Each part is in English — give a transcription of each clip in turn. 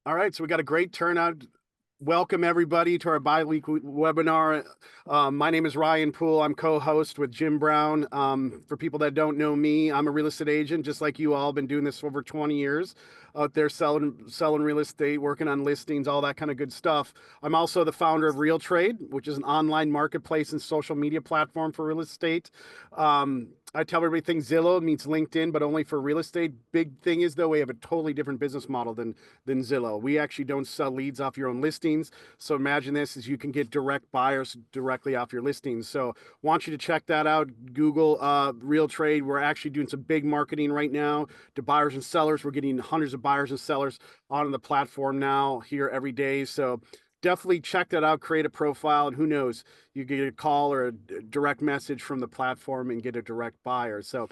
All right, so we got a great turnout. Welcome everybody to our bi-weekly webinar. My name is Ryan Poole. I'm co-host with Jim Brown. For people that don't know me, I'm a real estate agent, just like you all. Been doing this for over 20 years, out there selling real estate, working on listings, all that kind of good stuff. I'm also the founder of RealTrade, which is an online marketplace and social media platform for real estate. I tell everybody things Zillow meets LinkedIn, but only for real estate. Big thing is though, we have a totally different business model than Zillow. We actually don't sell leads off your own listings. So imagine this is you can get direct buyers directly off your listings. So want you to check that out. Google RealTrade. We're actually doing some big marketing right now to buyers and sellers. We're getting hundreds of buyers and sellers on the platform now here every day. So definitely check that out, create a profile, and who knows, you get a call or a direct message from the platform and get a direct buyer. So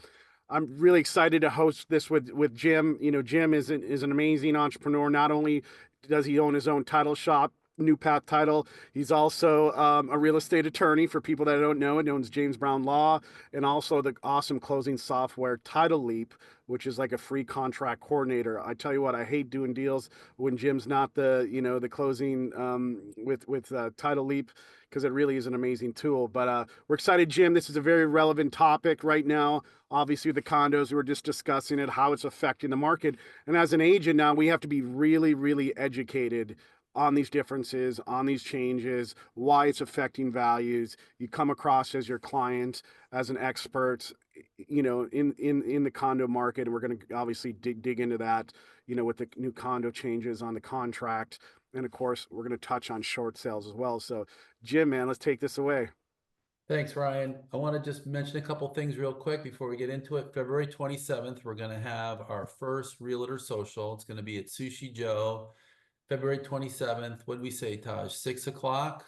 I'm really excited to host this with Jim. You know, Jim is an amazing entrepreneur. Not only does he own his own title shop, New Path Title, he's also a real estate attorney. For people that don't know, it owns James Brown Law, and also the awesome closing software Title Leap, which is like a free contract coordinator. I tell you what, I hate doing deals when Jim's not the closing with Title Leap, because it really is an amazing tool. But we're excited, Jim. This is a very relevant topic right now. Obviously, the condos, we were just discussing it, how it's affecting the market. And as an agent now, we have to be really, really educated on these differences, on these changes, why it's affecting values. You come across as your client, as an expert, in the condo market, and we're going to obviously dig into that, with the new condo changes on the contract, and of course, we're going to touch on short sales as well. So, Jim, man, let's take this away. Thanks, Ryan. I want to just mention a couple things real quick before we get into it. February 27th, we're going to have our first Realtor Social. It's going to be at Sushi Joe. February 27th. What did we say, Taj? 6 o'clock?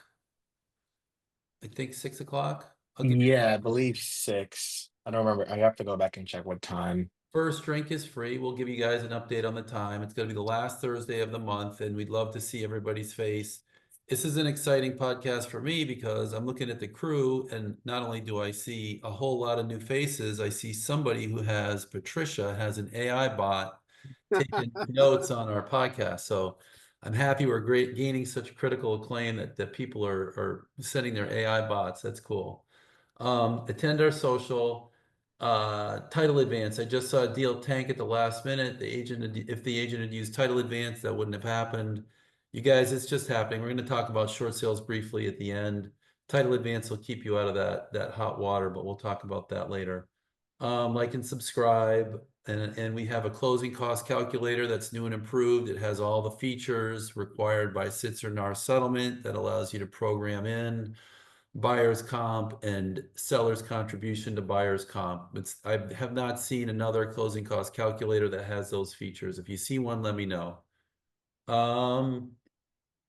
I think 6 o'clock. I'll give you Yeah, I believe 6. I don't remember. I have to go back and check what time. first drink is free. We'll give you guys an update on the time. It's going to be the last Thursday of the month, and we'd love to see everybody's face. This is an exciting podcast for me because I'm looking at the crew, and not only do I see a whole lot of new faces, I see somebody who Patricia has an AI bot taking notes on our podcast. So I'm happy we're gaining such critical acclaim that people are sending their AI bots. That's cool. Attend our social. Title advance. I just saw a deal tank at the last minute. If the agent had used title advance, that wouldn't have happened. You guys, it's just happening. We're going to talk about short sales briefly at the end. Title advance will keep you out of that hot water, but we'll talk about that later. Like and subscribe, and we have a closing cost calculator that's new and improved. It has all the features required by Sitzer NAR settlement that allows you to program in buyer's comp and seller's contribution to buyer's comp. I have not seen another closing cost calculator that has those features. If you see one, let me know. Um,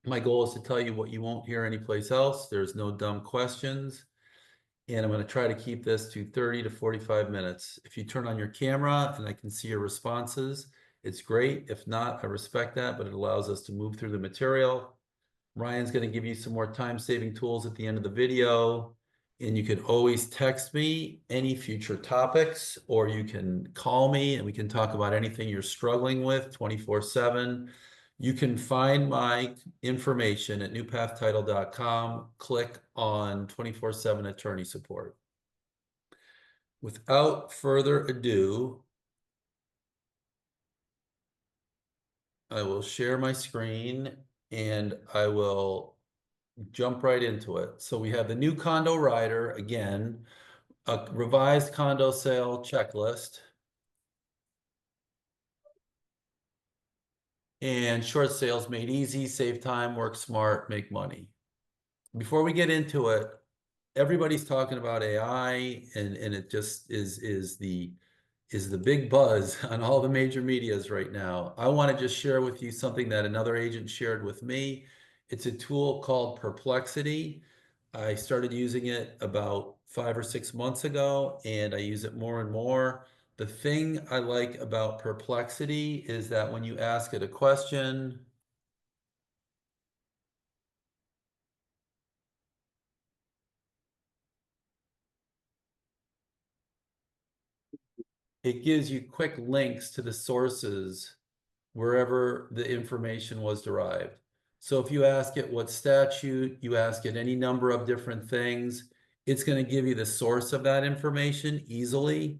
my goal is to tell you what you won't hear anyplace else. There's no dumb questions. And I'm going to try to keep this to 30 to 45 minutes. If you turn on your camera and I can see your responses, it's great. If not, I respect that, but it allows us to move through the material. Ryan's going to give you some more time-saving tools at the end of the video. And you can always text me any future topics, or you can call me and we can talk about anything you're struggling with 24/7. You can find my information at newpathtitle.com. Click on 24/7 attorney support. Without further ado, I will share my screen and I will jump right into it. So we have the new Condo Rider, again, a revised condo sale checklist, and short sales made easy, save time, work smart, make money. Before we get into it, everybody's talking about AI, and it just is the big buzz on all the major medias right now. I want to just share with you something that another agent shared with me. It's a tool called Perplexity. I started using it about 5 or 6 months ago, and I use it more and more. The thing I like about Perplexity is that when you ask it a question, it gives you quick links to the sources wherever the information was derived. So if you ask it what statute, you ask it any number of different things, it's going to give you the source of that information easily.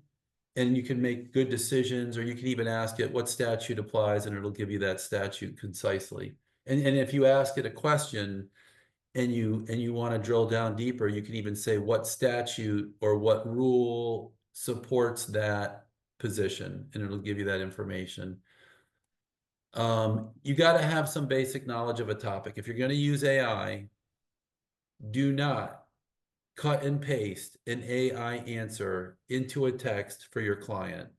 And you can make good decisions, or you can even ask it what statute applies, and it'll give you that statute concisely. And if you ask it a question and you want to drill down deeper, you can even say what statute or what rule supports that position, and it'll give you that information. You got to have some basic knowledge of a topic. If you're going to use AI, do not cut and paste an AI answer into a text for your client.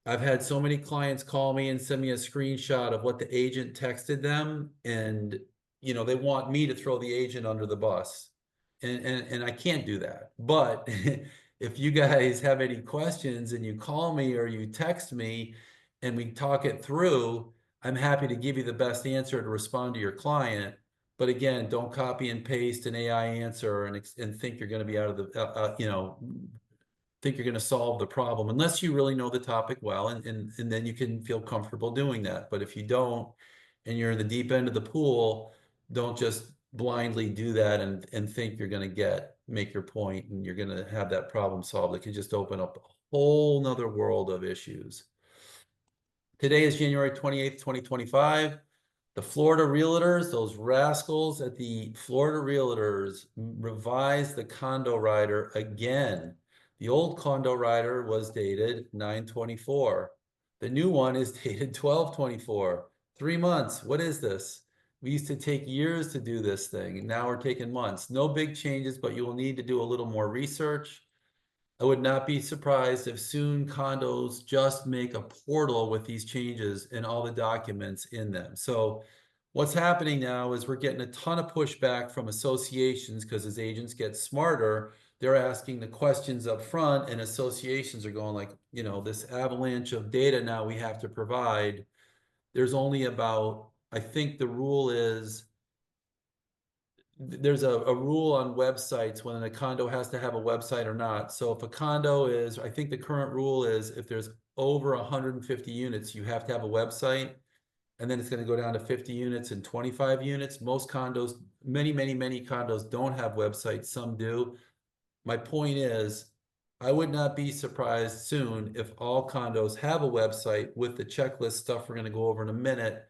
I've had so many clients call me and send me a screenshot of what the agent texted them, and they want me to throw the agent under the bus. And I can't do that. But if you guys have any questions and you call me or you text me and we talk it through, I'm happy to give you the best answer to respond to your client. But again, don't copy and paste an AI answer and think you're going to be out of the, think you're going to solve the problem, unless you really know the topic well, and then you can feel comfortable doing that. But if you don't, and you're in the deep end of the pool, don't just blindly do that and think you're going to make your point and you're going to have that problem solved. It could just open up a whole nother world of issues. Today is January 28th, 2025. The Florida Realtors, those rascals at the Florida Realtors, revised the Condo Rider again. The old Condo Rider was dated 9/24. The new one is dated 12/24. 3 months. What is this? We used to take years to do this thing, and now we're taking months. No big changes, but you will need to do a little more research. I would not be surprised if soon condos just make a portal with these changes and all the documents in them. So what's happening now is we're getting a ton of pushback from associations, because as agents get smarter, they're asking the questions up front, and associations are going like, this avalanche of data now we have to provide. There's only about, I think the rule is, there's a rule on websites when a condo has to have a website or not. So if a condo is, I think the current rule is if there's over 150 units, you have to have a website. And then it's going to go down to 50 units and 25 units. Most condos, many condos don't have websites. Some do. My point is, I would not be surprised soon if all condos have a website with the checklist stuff we're going to go over in a minute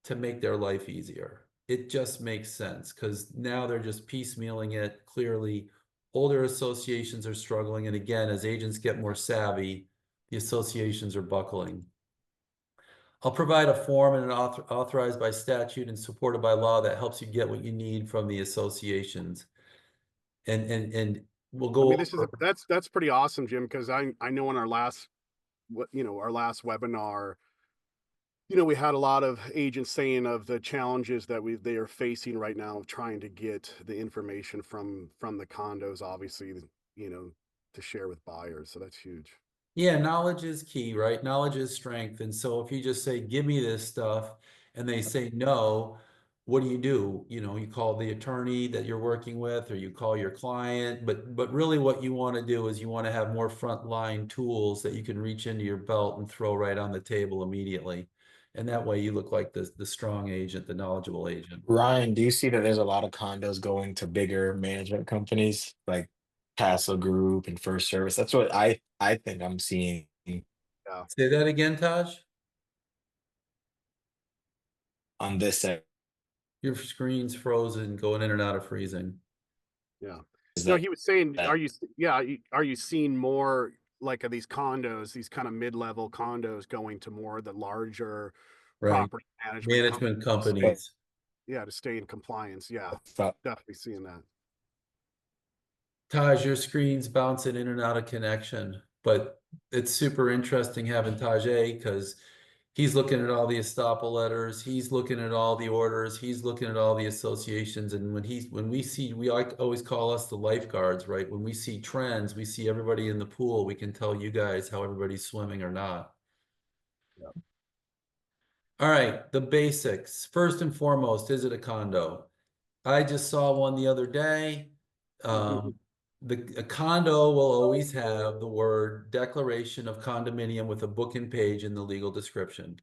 to make their life easier. It just makes sense, because now they're just piecemealing it. Clearly, older associations are struggling. And again, as agents get more savvy, the associations are buckling. I'll provide a form and an authorized by statute and supported by law that helps you get what you need from the associations. And we'll go over. That's pretty awesome, Jim, because I know in our last webinar, we had a lot of agents saying of the challenges that they are facing right now of trying to get the information from the condos, obviously, to share with buyers. So that's huge. Yeah, knowledge is key, right? Knowledge is strength. And so if you just say, give me this stuff, and they say no, what do? You call the attorney that you're working with, or you call your client. But really what you want to do is you want to have more frontline tools that you can reach into your belt and throw right on the table immediately. And that way you look like the strong agent, the knowledgeable agent. Ryan, do you see that there's a lot of condos going to bigger management companies like Castle Group and First Service? That's what I think I'm seeing Yeah. Say that again, Taj. on this side. Your screen's frozen, going in and out of freezing. Yeah. Is No, that he was saying, that- are you seeing more like of these condos, these kind of mid-level condos going to more of the larger Right. property Management companies. Yeah, to stay in compliance. Yeah, thought- definitely seeing that. Taj, your screen's bouncing in and out of connection, but it's super interesting having Tajay, because he's looking at all the estoppel letters, he's looking at all the orders, he's looking at all the associations, and we always call us the lifeguards, right? When we see trends, we see everybody in the pool, we can tell you guys how everybody's swimming or not. Yeah. All right, the basics. First and foremost, is it a condo? I just saw one the other day. A condo will always have the word declaration of condominium with a book and page in the legal description.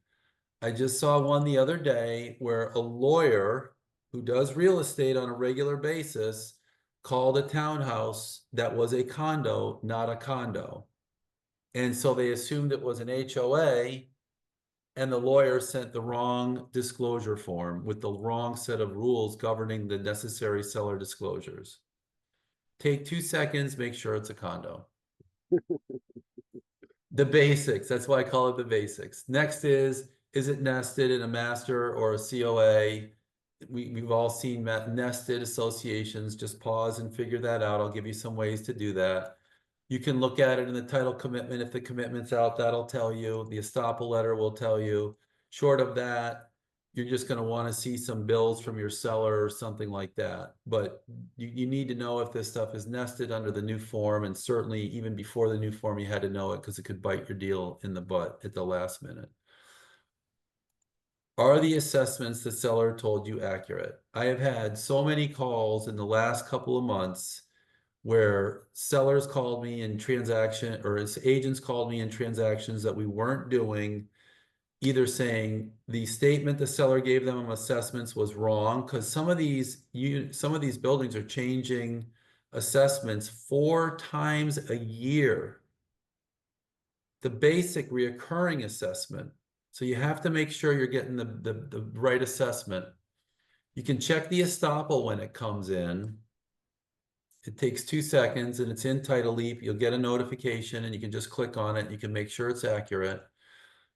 I just saw one the other day where a lawyer who does real estate on a regular basis called a townhouse that was a condo, not a condo. And so they assumed it was an HOA, and the lawyer sent the wrong disclosure form with the wrong set of rules governing the necessary seller disclosures. Take 2 seconds, make sure it's a condo. The basics, that's why I call it the basics. Next is it nested in a master or a COA? We've all seen nested associations. Just pause and figure that out. I'll give you some ways to do that. You can look at it in the title commitment. If the commitment's out, that'll tell you. The estoppel letter will tell you. Short of that, you're just going to want to see some bills from your seller or something like that. But you need to know if this stuff is nested under the new form, and certainly even before the new form, you had to know it because it could bite your deal in the butt at the last minute. Are the assessments the seller told you accurate? I have had so many calls in the last couple of months where sellers called me in transaction, or as agents called me in transactions that we weren't doing, either saying the statement the seller gave them on assessments was wrong, because some of these buildings are changing assessments 4 times a year. The basic reoccurring assessment. So you have to make sure you're getting the right assessment. You can check the estoppel when it comes in. It takes 2 seconds and it's in Title Leap. You'll get a notification and you can just click on it. You can make sure it's accurate.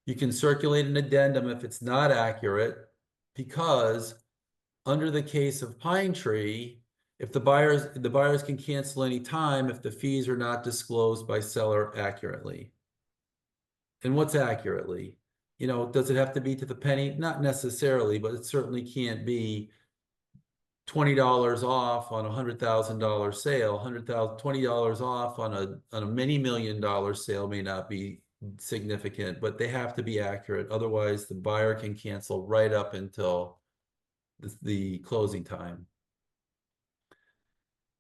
You can circulate an addendum if it's not accurate, because under the case of Pine Tree, if the buyers can cancel any time if the fees are not disclosed by seller accurately. And what's accurately? You know, does it have to be to the penny? Not necessarily, but it certainly can't be $20 off on a $100,000 sale. $20 off on a many $1,000,000 sale may not be significant, but they have to be accurate. Otherwise, the buyer can cancel right up until the closing time.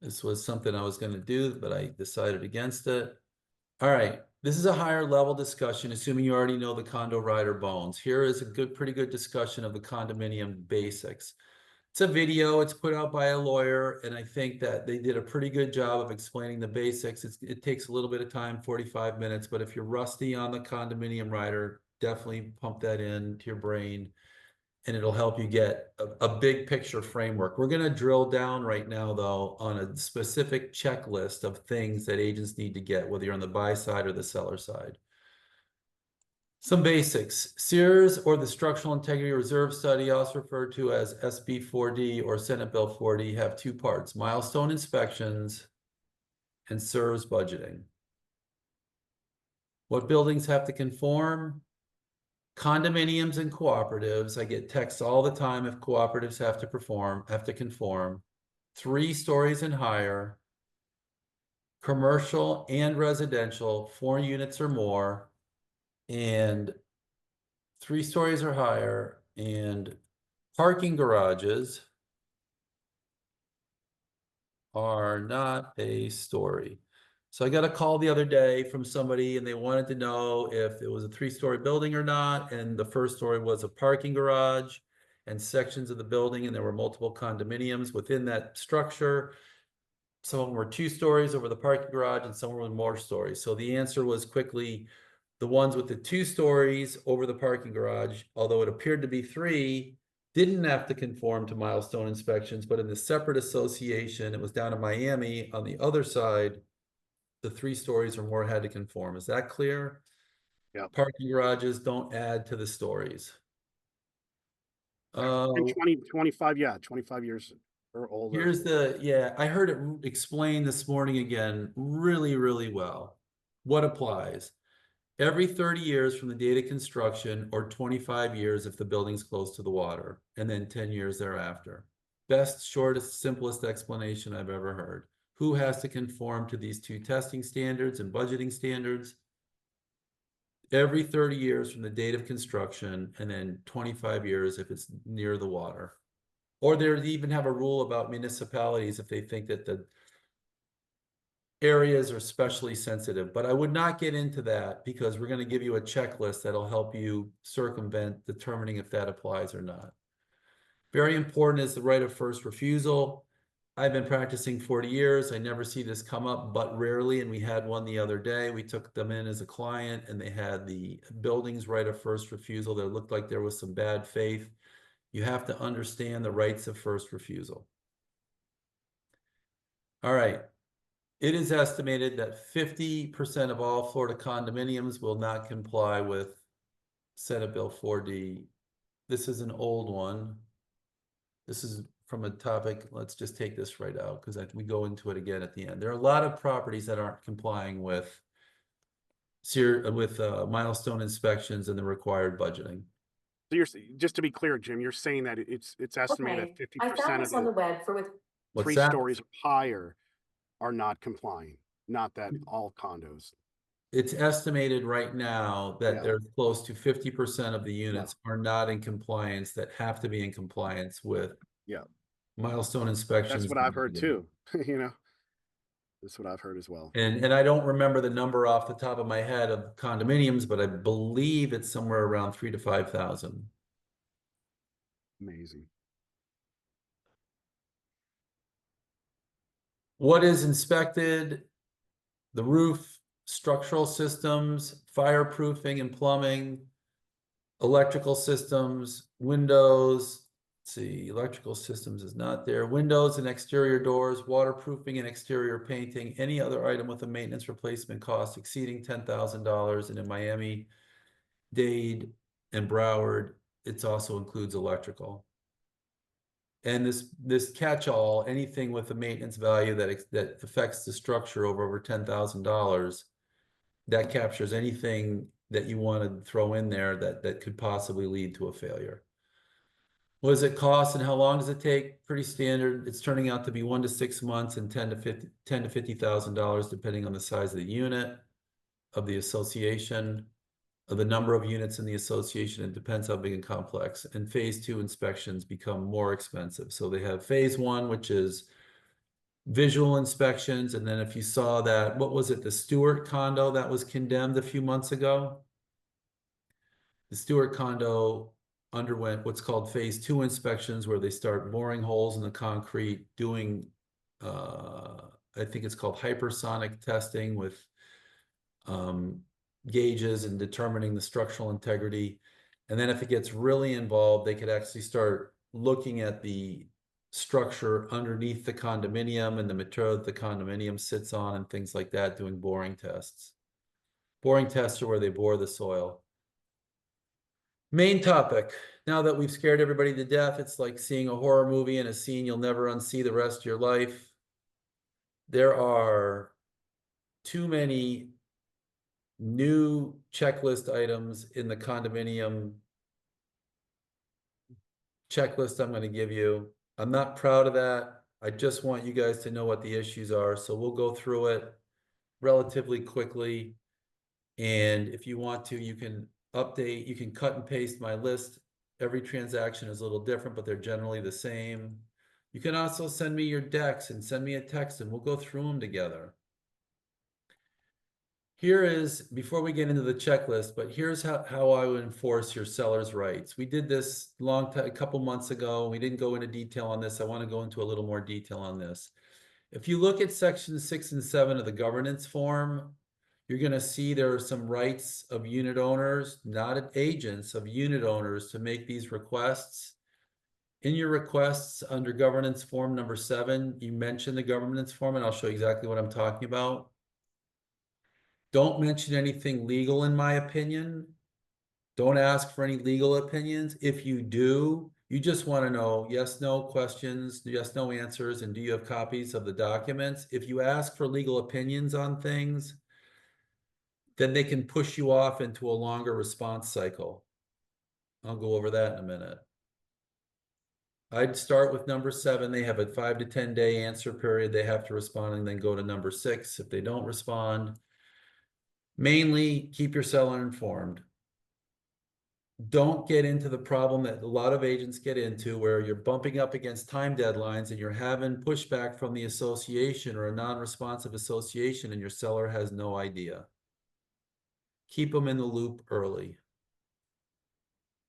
This was something I was going to do, but I decided against it. All right, this is a higher level discussion, assuming you already know the Condo Rider bones. Here is a pretty good discussion of the condominium basics. It's a video, it's put out by a lawyer, and I think that they did a pretty good job of explaining the basics. It takes a little bit of time, 45 minutes, but if you're rusty on the condominium rider, definitely pump that into your brain, and it'll help you get a big picture framework. We're going to drill down right now, though, on a specific checklist of things that agents need to get, whether you're on the buy side or the seller side. Some basics. Sears, or the Structural Integrity Reserve Study, also referred to as SB 4D or Senate Bill 4D, have 2 parts: milestone inspections and SERS budgeting. What buildings have to conform? Condominiums and cooperatives. I get texts all the time if cooperatives have to conform. 3 stories and higher. Commercial and residential, 4 units or more, and 3 stories or higher, and parking garages are not a story. So I got a call the other day from somebody and they wanted to know if it was a 3-story building or not. And the first story was a parking garage and sections of the building, and there were multiple condominiums within that structure. Some of them were 2 stories over the parking garage and some were more stories. So the answer was quickly the ones with the 2 stories over the parking garage, although it appeared to be 3, didn't have to conform to milestone inspections, but in the separate association, it was down in Miami on the other side, the 3 stories or more had to conform. Is that clear? Yeah. Parking garages don't add to the stories. And 25, yeah, 25 years or older. Here's I heard it explained this morning again, really, really well. What applies? Every 30 years from the date of construction, or 25 years if the building's close to the water, and then 10 years thereafter. Best, shortest, simplest explanation I've ever heard. Who has to conform to these 2 testing standards and budgeting standards? Every 30 years from the date of construction, and then 25 years if it's near the water. Or they even have a rule about municipalities if they think that areas are especially sensitive, but I would not get into that because we're going to give you a checklist that'll help you circumvent determining if that applies or not. Very important is the right of first refusal. I've been practicing 40 years. I never see this come up, but rarely. And we had one the other day. We took them in as a client and they had the building's right of first refusal. There looked like there was some bad faith. You have to understand the rights of first refusal. All right. It is estimated that 50% of all Florida condominiums will not comply with Senate Bill 4D. This is an old one. This is from a topic, let's just take this right out because we go into it again at the end. There are a lot of properties that aren't complying with milestone inspections and the required budgeting. So you're just to be clear, Jim, you're saying that it's estimated Okay, that I 50% found of this on the the web for with, What's three that? stories or higher are not complying, not that all condos. It's estimated right now that Yeah. there's close to 50% of the units are not in compliance that have to be in compliance with Yeah. milestone inspections. That's what I've heard too. You know, that's what I've heard as well. And I don't remember the number off the top of my head of condominiums, but I believe it's somewhere around 3,000 to 5,000. Amazing. What is inspected? The roof, structural systems, fireproofing and plumbing, electrical systems, windows. Let's see, electrical systems is not there. Windows and exterior doors, waterproofing and exterior painting, any other item with a maintenance replacement cost exceeding $10,000. And in Miami, Dade, and Broward, it also includes electrical. And this catch-all, anything with a maintenance value that affects the structure over $10,000, that captures anything that you want to throw in there that could possibly lead to a failure. What does it cost and how long does it take? Pretty standard. It's turning out to be 1 to 6 months and $10,000 to $50,000, depending on the size of the unit, of the association, of the number of units in the association. It depends how big and complex. And phase 2 inspections become more expensive. So they have phase 1, which is visual inspections. And then if you saw that, what was it? The Stewart condo that was condemned a few months ago. The Stewart condo underwent what's called phase 2 inspections, where they start boring holes in the concrete, doing, I think it's called hypersonic testing with gauges and determining the structural integrity. And then if it gets really involved, they could actually start looking at the structure underneath the condominium and the material that the condominium sits on and things like that, doing boring tests. Boring tests are where they bore the soil. Main topic. Now that we've scared everybody to death, it's like seeing a horror movie and a scene you'll never unsee the rest of your life. There are too many new checklist items in the condominium checklist I'm going to give you. I'm not proud of that. I just want you guys to know what the issues are. So we'll go through it relatively quickly. And if you want to, you can update, you can cut and paste my list. Every transaction is a little different, but they're generally the same. You can also send me your decks and send me a text and we'll go through them together. Here is, before we get into the checklist, but here's how I would enforce your seller's rights. We did this a couple months ago. We didn't go into detail on this. I want to go into a little more detail on this. If you look at sections 6 and 7 of the governance form, you're going to see there are some rights of unit owners, not agents, of unit owners to make these requests. In your requests under governance form number 7, you mention the governance form, and I'll show you exactly what I'm talking about. Don't mention anything legal, in my opinion. Don't ask for any legal opinions. If you do, you just want to know yes, no questions, yes, no answers, and do you have copies of the documents? If you ask for legal opinions on things, then they can push you off into a longer response cycle. I'll go over that in a minute. I'd start with number 7. They have a 5 to 10 day answer period. They have to respond, and then go to number 6 if they don't respond. Mainly, keep your seller informed. don't get into the problem that a lot of agents get into where you're bumping up against time deadlines and you're having pushback from the association or a non-responsive association and your seller has no idea. Keep them in the loop early.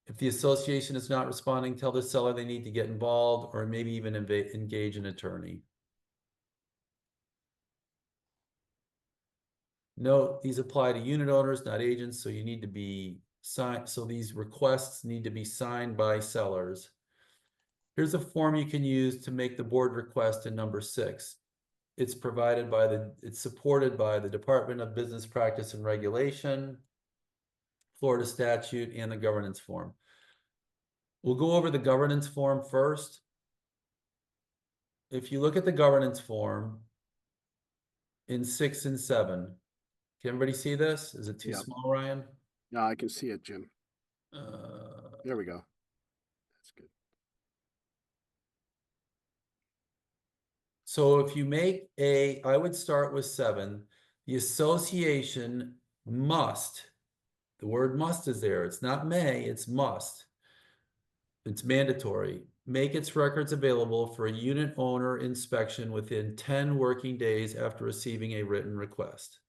If the association is not responding, tell the seller they need to get involved or maybe even engage an attorney. Note, these apply to unit owners, not agents, so you need to be signed. So these requests need to be signed by sellers. Here's a form you can use to make the board request in number 6. It's supported by the Department of Business Practice and Regulation, Florida statute, and the governance form. We'll go over the governance form first. If you look at the governance form in 6 and 7, can everybody see this? Is it too small, Ryan? No, I can see it, Jim. There we go. That's good. So if you make I would start with 7. The association must, the word must is there. It's not may, it's must. It's mandatory. Make its records available for a unit owner inspection within 10 working days after receiving a written request.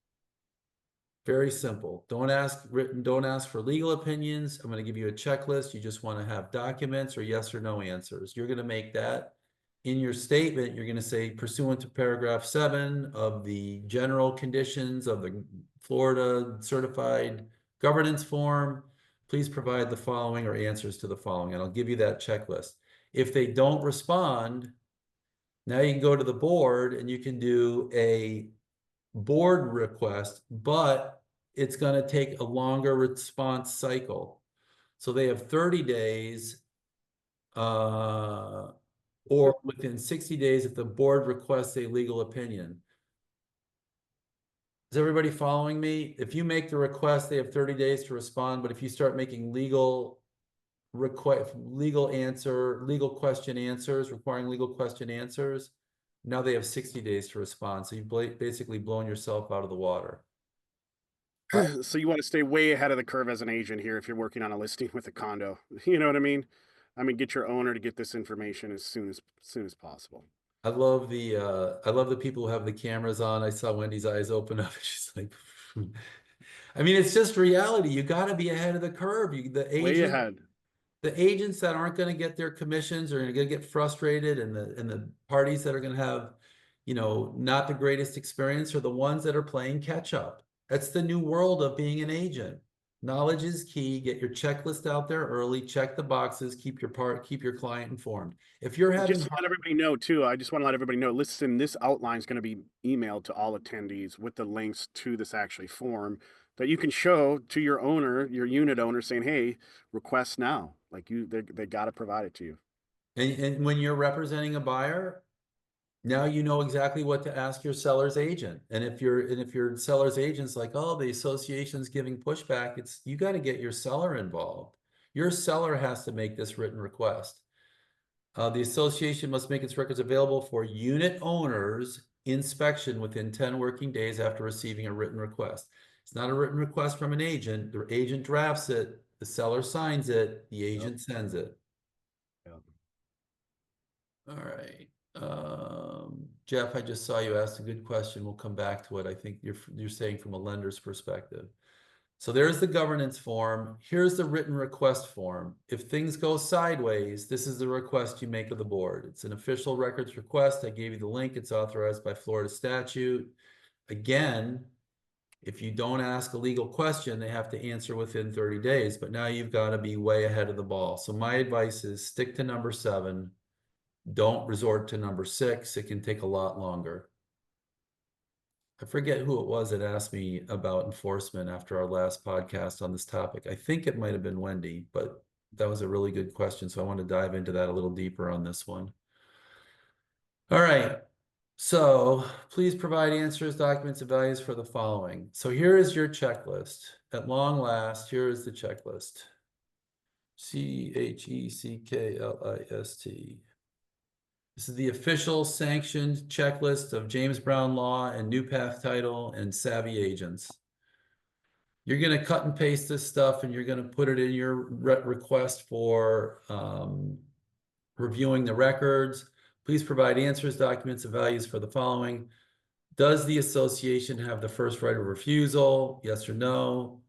Very simple. Don't ask for legal opinions. I'm going to give you a checklist. You just want to have documents or yes or no answers. You're going to make that. In your statement, you're going to say pursuant to paragraph 7 of the general conditions of the Florida certified governance form, please provide the following or answers to the following. And I'll give you that checklist. If they don't respond, now you can go to the board and you can do a board request, but it's going to take a longer response cycle. So they have 30 days or within 60 days if the board requests a legal opinion. Is everybody following me? If you make the request, they have 30 days to respond, but if you start making legal question answers, requiring legal question answers, now they have 60 days to respond. So you've basically blown yourself out of the water. So you want to stay way ahead of the curve as an agent here if you're working on a listing with a condo. You know what I mean? I mean, get your owner to get this information as soon as possible. I love the people who have the cameras on. I saw Wendy's eyes open up. She's like, I mean, it's just reality. You got to be ahead of the curve. Way ahead. The agents that aren't going to get their commissions are going to get frustrated, and the parties that are going to have, not the greatest experience are the ones that are playing catch up. That's the new world of being an agent. Knowledge is key. Get your checklist out there early. Check the boxes. Keep your client informed. If you're having, just let everybody know too. I just want to let everybody know. Listen, this outline is going to be emailed to all attendees with the links to this actually form that you can show to your owner, your unit owner, saying, "Hey, request now." Like they got to provide it to you. And when you're representing a buyer, now you know exactly what to ask your seller's agent. And if your seller's agent's like, oh, the association's giving pushback, you got to get your seller involved. Your seller has to make this written request. The association must make its records available for unit owners inspection within 10 working days after receiving a written request. It's not a written request from an agent. The agent drafts it, the seller signs it, the agent sends it. Yep. All right. Jeff, I just saw you asked a good question. We'll come back to it. I think you're saying from a lender's perspective. So there's the governance form. Here's the written request form. If things go sideways, this is the request you make of the board. It's an official records request. I gave you the link. It's authorized by Florida statute. Again, if you don't ask a legal question, they have to answer within 30 days. But now you've got to be way ahead of the ball. So my advice is stick to number 7. Don't resort to number 6. It can take a lot longer. I forget who it was that asked me about enforcement after our last podcast on this topic. I think it might have been Wendy, but that was a really good question. So I want to dive into that a little deeper on this one. All right. So please provide answers, documents, and values for the following. So here is your checklist. At long last, here is the checklist. CHECKLIST. This is the official sanctioned checklist of James Brown Law and New Path Title and Savvy Agents. You're going to cut and paste this stuff and you're going to put it in your request for reviewing the records. Please provide answers, documents, and values for the following. Does the association have the first right of refusal? Yes or no?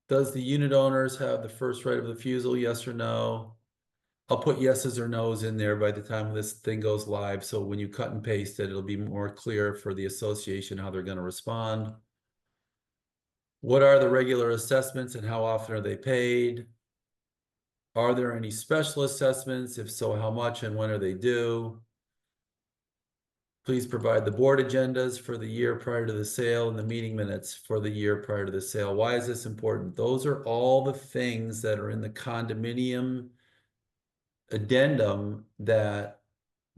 Does the unit owners have the first right of refusal? Yes or no? I'll put yeses or nos in there by the time this thing goes live. So when you cut and paste it, it'll be more clear for the association how they're going to respond. What are the regular assessments and how often are they paid? Are there any special assessments? If so, how much and when are they due? Please provide the board agendas for the year prior to the sale and the meeting minutes for the year prior to the sale. Why is this important? Those are all the things that are in the condominium addendum that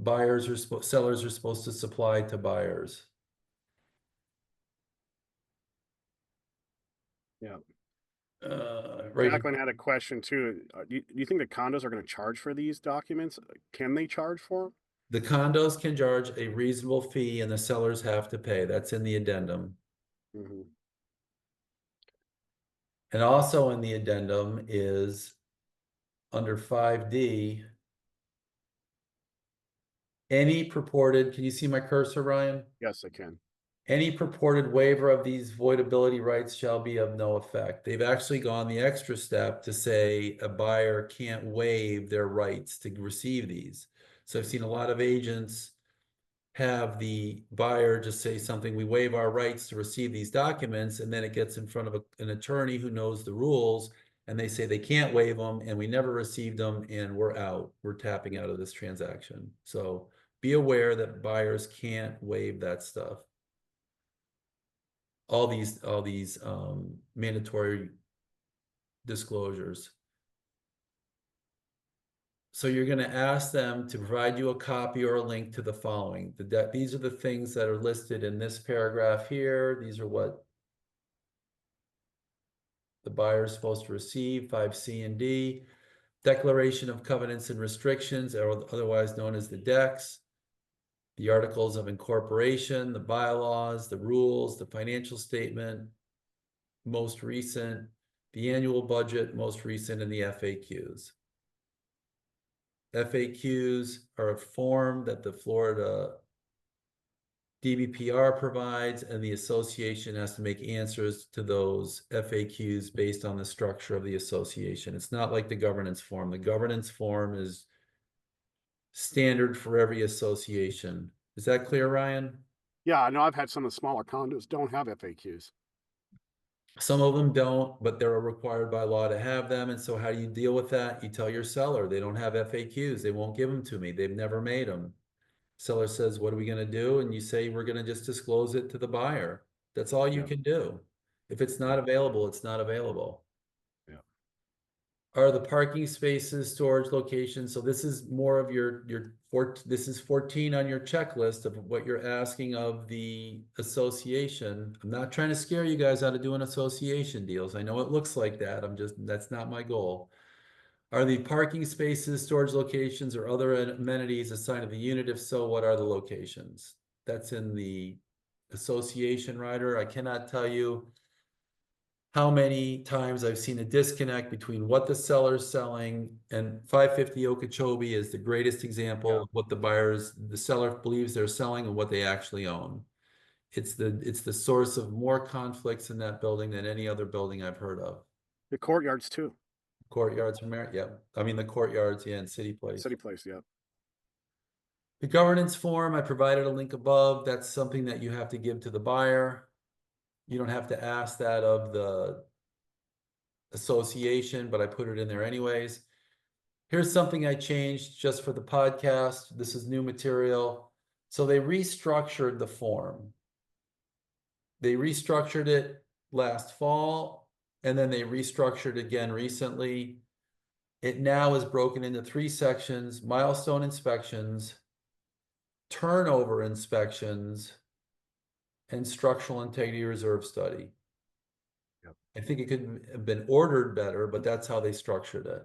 sellers are supposed to supply to buyers. Yeah. Right. Jacqueline had a question too. Do you think the condos are going to charge for these documents? Can they charge for them? The condos can charge a reasonable fee and the sellers have to pay. That's in the addendum. Mm-hmm. And also in the addendum is under 5D, any purported, can you see my cursor, Ryan? Yes, I can. Any purported waiver of these voidability rights shall be of no effect. They've actually gone the extra step to say a buyer can't waive their rights to receive these. So I've seen a lot of agents have the buyer just say something, we waive our rights to receive these documents, and then it gets in front of an attorney who knows the rules, and they say they can't waive them, and we never received them, and we're out. We're tapping out of this transaction. So be aware that buyers can't waive that stuff. All these mandatory disclosures. So you're going to ask them to provide you a copy or a link to the following. These are the things that are listed in this paragraph here. These are what the buyer is supposed to receive, 5C and D. Declaration of covenants and restrictions, or otherwise known as the decks. The articles of incorporation, the bylaws, the rules, the financial statement, most recent, the annual budget, most recent, and the FAQs. FAQs are a form that the Florida DBPR provides, and the association has to make answers to those FAQs based on the structure of the association. It's not like the governance form. The governance form is standard for every association. Is that clear, Ryan? Yeah, I know I've had some of the smaller condos don't have FAQs. Some of them don't, but they're required by law to have them. And so how do you deal with that? You tell your seller they don't have FAQs. They won't give them to me. They've never made them. Seller says, what are we going to do? And you say, we're going to just disclose it to the buyer. That's all you can do. If it's not available, it's not available. Yeah. Are the parking spaces, storage locations? So this is more of this is 14 on your checklist of what you're asking of the association. I'm not trying to scare you guys out of doing association deals. I know it looks like that. That's not my goal. Are the parking spaces, storage locations, or other amenities assigned to the unit? If so, what are the locations? That's in the association rider. I cannot tell you how many times I've seen a disconnect between what the seller's selling, and 550 Okeechobee is the greatest example of what the seller believes they're selling and what they actually own. It's the source of more conflicts in that building than any other building I've heard of. The courtyards too. Courtyards from Marriott, yeah. I mean the courtyards, yeah, in City Place. City Place, yeah. The governance form, I provided a link above. That's something that you have to give to the buyer. You don't have to ask that of the association, but I put it in there anyways. Here's something I changed just for the podcast. This is new material. So they restructured the form. They restructured it last fall, and then they restructured again recently. It now is broken into 3 sections: milestone inspections, turnover inspections, and structural integrity reserve study. Yep. I think it could have been ordered better, but that's how they structured it.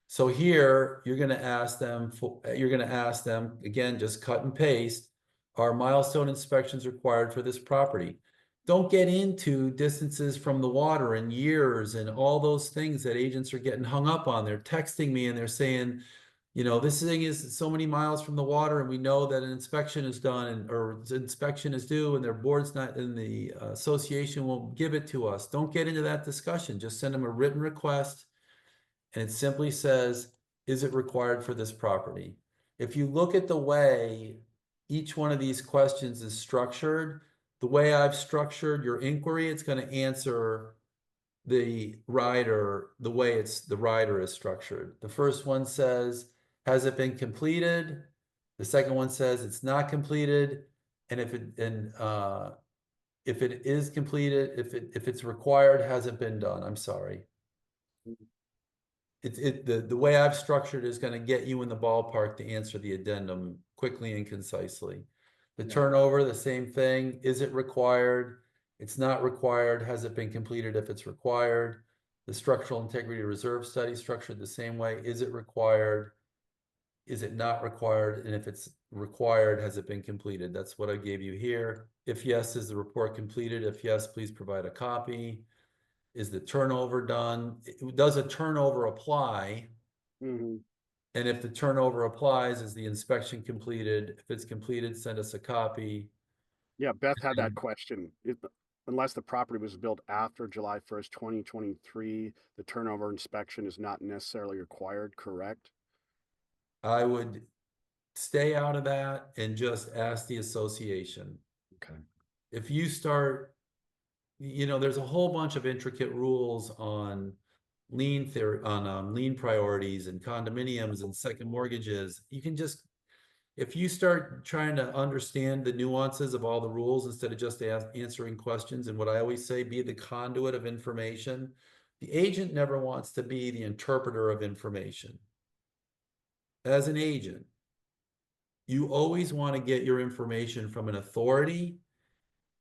So here you're going to ask them again, just cut and paste. Are milestone inspections required for this property? Don't get into distances from the water and years and all those things that agents are getting hung up on. They're texting me and they're saying, you know, this thing is so many miles from the water and we know that an inspection is done or inspection is due and their board's not, and the association won't give it to us. Don't get into that discussion. Just send them a written request and it simply says, is it required for this property? If you look at the way each one of these questions is structured, the way I've structured your inquiry, it's going to answer the rider the way the rider is structured. The first one says, has it been completed? The second one says it's not completed. And if it is completed, if it's required, has it been done? I'm sorry. The way I've structured is going to get you in the ballpark to answer the addendum quickly and concisely. The turnover, the same thing. Is it required? It's not required. Has it been completed if it's required? The structural integrity reserve study structured the same way. Is it required? Is it not required? And if it's required, has it been completed? That's what I gave you here. If yes, is the report completed? If yes, please provide a copy. Is the turnover done? Does a turnover apply? Mhm. And if the turnover applies, is the inspection completed? If it's completed, send us a copy. Yeah, Beth had that question. Unless the property was built after July 1st, 2023, the turnover inspection is not necessarily required, correct? I would stay out of that and just ask the association. Okay. If you start, you know, there's a whole bunch of intricate rules on lien theory, on lien priorities and condominiums and second mortgages. You can just, if you start trying to understand the nuances of all the rules instead of just answering questions, and what I always say, be the conduit of information. The agent never wants to be the interpreter of information. As an agent, you always want to get your information from an authority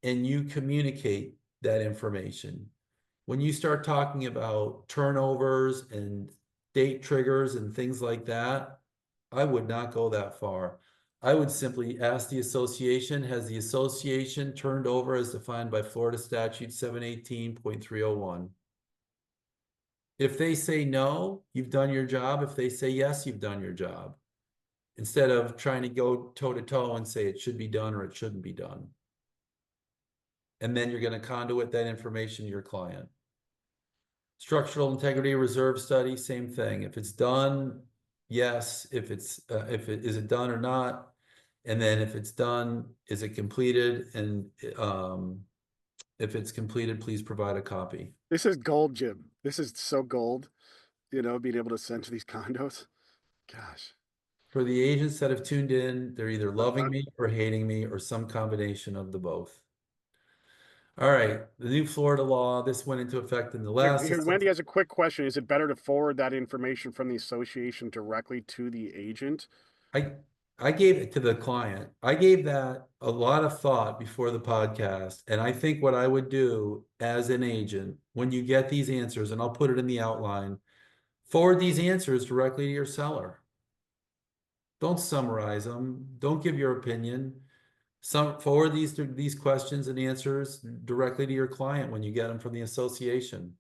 and you communicate that information. When you start talking about turnovers and date triggers and things like that, I would not go that far. I would simply ask the association, has the association turned over as defined by Florida statute 718.301? If they say no, you've done your job. If they say yes, you've done your job. Instead of trying to go toe to toe and say it should be done or it shouldn't be done. And then you're going to conduit that information to your client. Structural integrity reserve study, same thing. If it's done, yes. If is it done or not? And then if it's done, is it completed? And if it's completed, please provide a copy. This is gold, Jim. This is so gold, being able to send to these condos. Gosh. For the agents that have tuned in, they're either loving me or hating me or some combination of the both. All right, the new Florida law, this went into effect in the last. Here, Wendy has a quick question. Is it better to forward that information from the association directly to the agent? I gave it to the client. I gave that a lot of thought before the podcast. And I think what I would do as an agent, when you get these answers, and I'll put it in the outline, forward these answers directly to your seller. Don't summarize them. Don't give your opinion. Forward these questions and answers directly to your client when you get them from the association.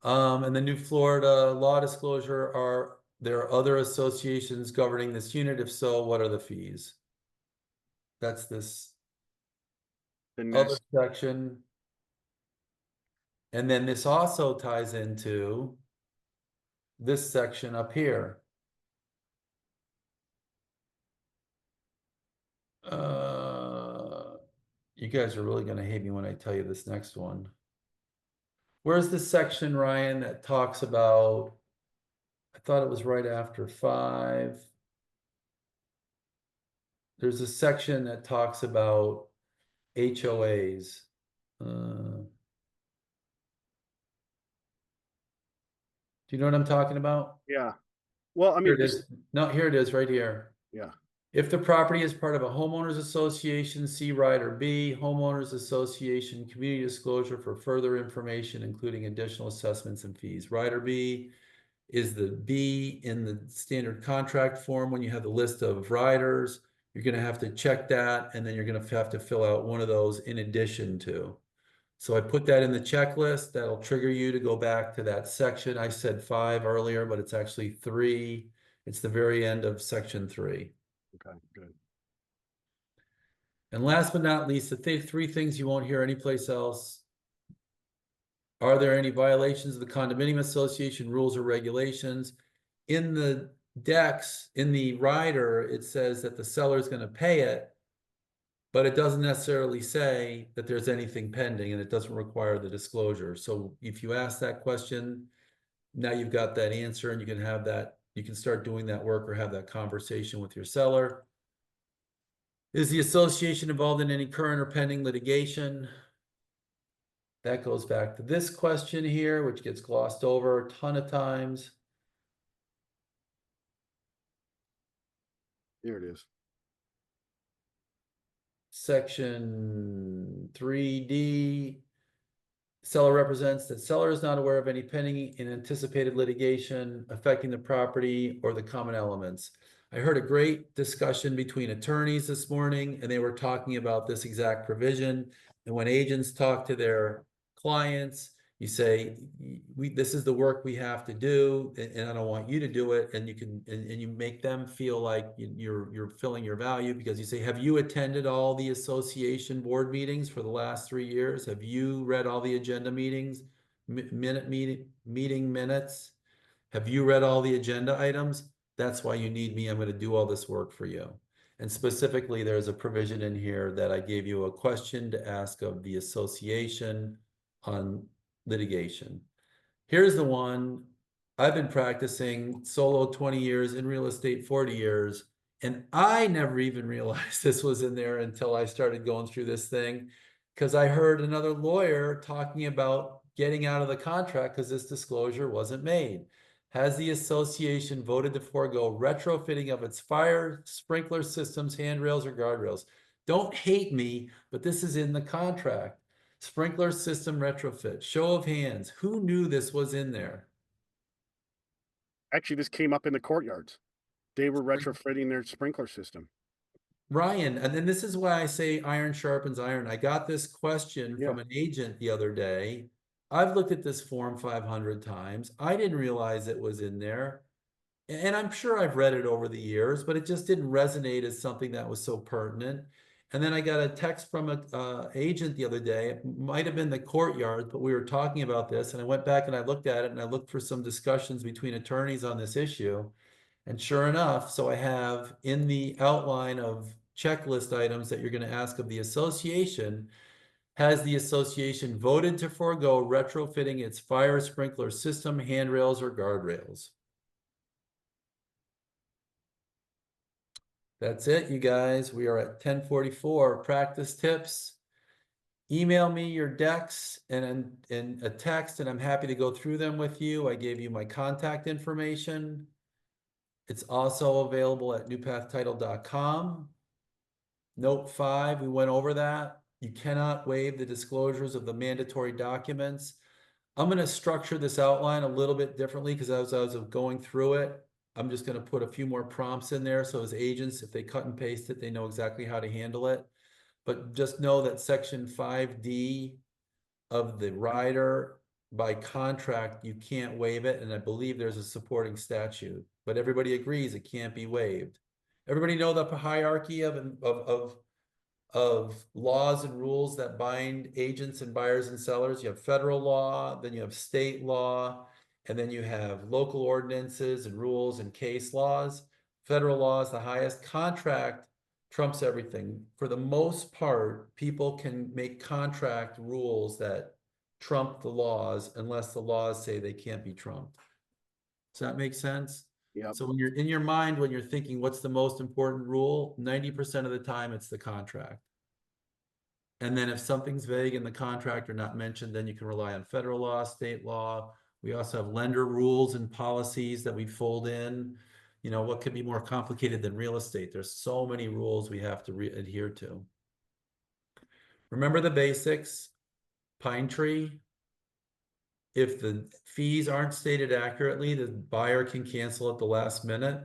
And the new Florida law disclosure, are there other associations governing this unit? If so, what are the fees? That's this The other next, section. And then this also ties into this section up here. You guys are really going to hate me when I tell you this next one. Where's the section, Ryan, that talks about, I thought it was right after 5. There's a section that talks about HOAs. Do you know what I'm talking about? yeah. Well, I Here mean, it is. No, here it is, right here. yeah. If the property is part of a homeowners association, see Rider B, homeowners association, community disclosure for further information, including additional assessments and fees. Rider B is the B in the standard contract form when you have the list of riders. You're gonna have to check that, and then you're gonna have to fill out one of those in addition to. So I put that in the checklist. That'll trigger you to go back to that section. I said 5 earlier, but it's actually 3. It's the very end of section 3. Okay, good. And last but not least, the 3 things you won't hear anyplace else. Are there any violations of the condominium association rules or regulations? In the decks, in the rider, it says that the seller is going to pay it, but it doesn't necessarily say that there's anything pending, and it doesn't require the disclosure. So if you ask that question, now you've got that answer, and you can have that, you can start doing that work or have that conversation with your seller. Is the association involved in any current or pending litigation? That goes back to this question here, which gets glossed over a ton of times. Here it is. Section 3D. Seller represents that seller is not aware of any pending and anticipated litigation affecting the property or the common elements. I heard a great discussion between attorneys this morning, and they were talking about this exact provision. And when agents talk to their clients, you say, this is the work we have to do, and I don't want you to do it. And you can, and you make them feel like you're filling your value, because you say, have you attended all the association board meetings for the last 3 years? Have you read all the agenda meetings, meeting minutes? Have you read all the agenda items? That's why you need me. I'm going to do all this work for you. And specifically, there's a provision in here that I gave you a question to ask of the association on litigation. Here's the one. I've been practicing solo 20 years, in real estate 40 years, and I never even realized this was in there until I started going through this thing, because I heard another lawyer talking about getting out of the contract because this disclosure wasn't made. Has the association voted to forego retrofitting of its fire sprinkler systems, handrails, or guardrails? Don't hate me, but this is in the contract. Sprinkler system retrofit. Show of hands. Who knew this was in there? Actually, this came up in the courtyards. They were retrofitting their sprinkler system. Ryan, and then this is why I say iron sharpens iron. I got this question from an agent the other day. I've looked at this form 500 times. I didn't realize it was in there. And I'm sure I've read it over the years, but it just didn't resonate as something that was so pertinent. And then I got a text from a agent the other day. It might have been the courtyard, but we were talking about this, and I went back and I looked at it, and I looked for some discussions between attorneys on this issue. And sure enough, so I have in the outline of checklist items that you're going to ask of the association, has the association voted to forego retrofitting its fire sprinkler system, handrails, or guardrails? That's it, you guys. We are at 10:44. Practice tips. Email me your decks and a text, and I'm happy to go through them with you. I gave you my contact information. It's also available at newpathtitle.com. Note 5, we went over that. You cannot waive the disclosures of the mandatory documents. I'm going to structure this outline a little bit differently, because as I was going through it, I'm just going to put a few more prompts in there. So as agents, if they cut and paste it, they know exactly how to handle it. But just know that section 5D of the rider, by contract, you can't waive it. And I believe there's a supporting statute, but everybody agrees it can't be waived. Everybody know the hierarchy of laws and rules that bind agents and buyers and sellers. You have federal law, then you have state law, and then you have local ordinances and rules and case laws. Federal law is the highest. Contract trumps everything. For the most part, people can make contract rules that trump the laws unless the laws say they can't be trumped. Does that make sense? Yep. So when you're in your mind, when you're thinking, what's the most important rule? 90% of the time, it's the contract. And then if something's vague in the contract or not mentioned, then you can rely on federal law, state law. We also have lender rules and policies that we fold in. You know, what could be more complicated than real estate? There's so many rules we have to adhere to. Remember the basics. Pine tree. If the fees aren't stated accurately, the buyer can cancel at the last minute.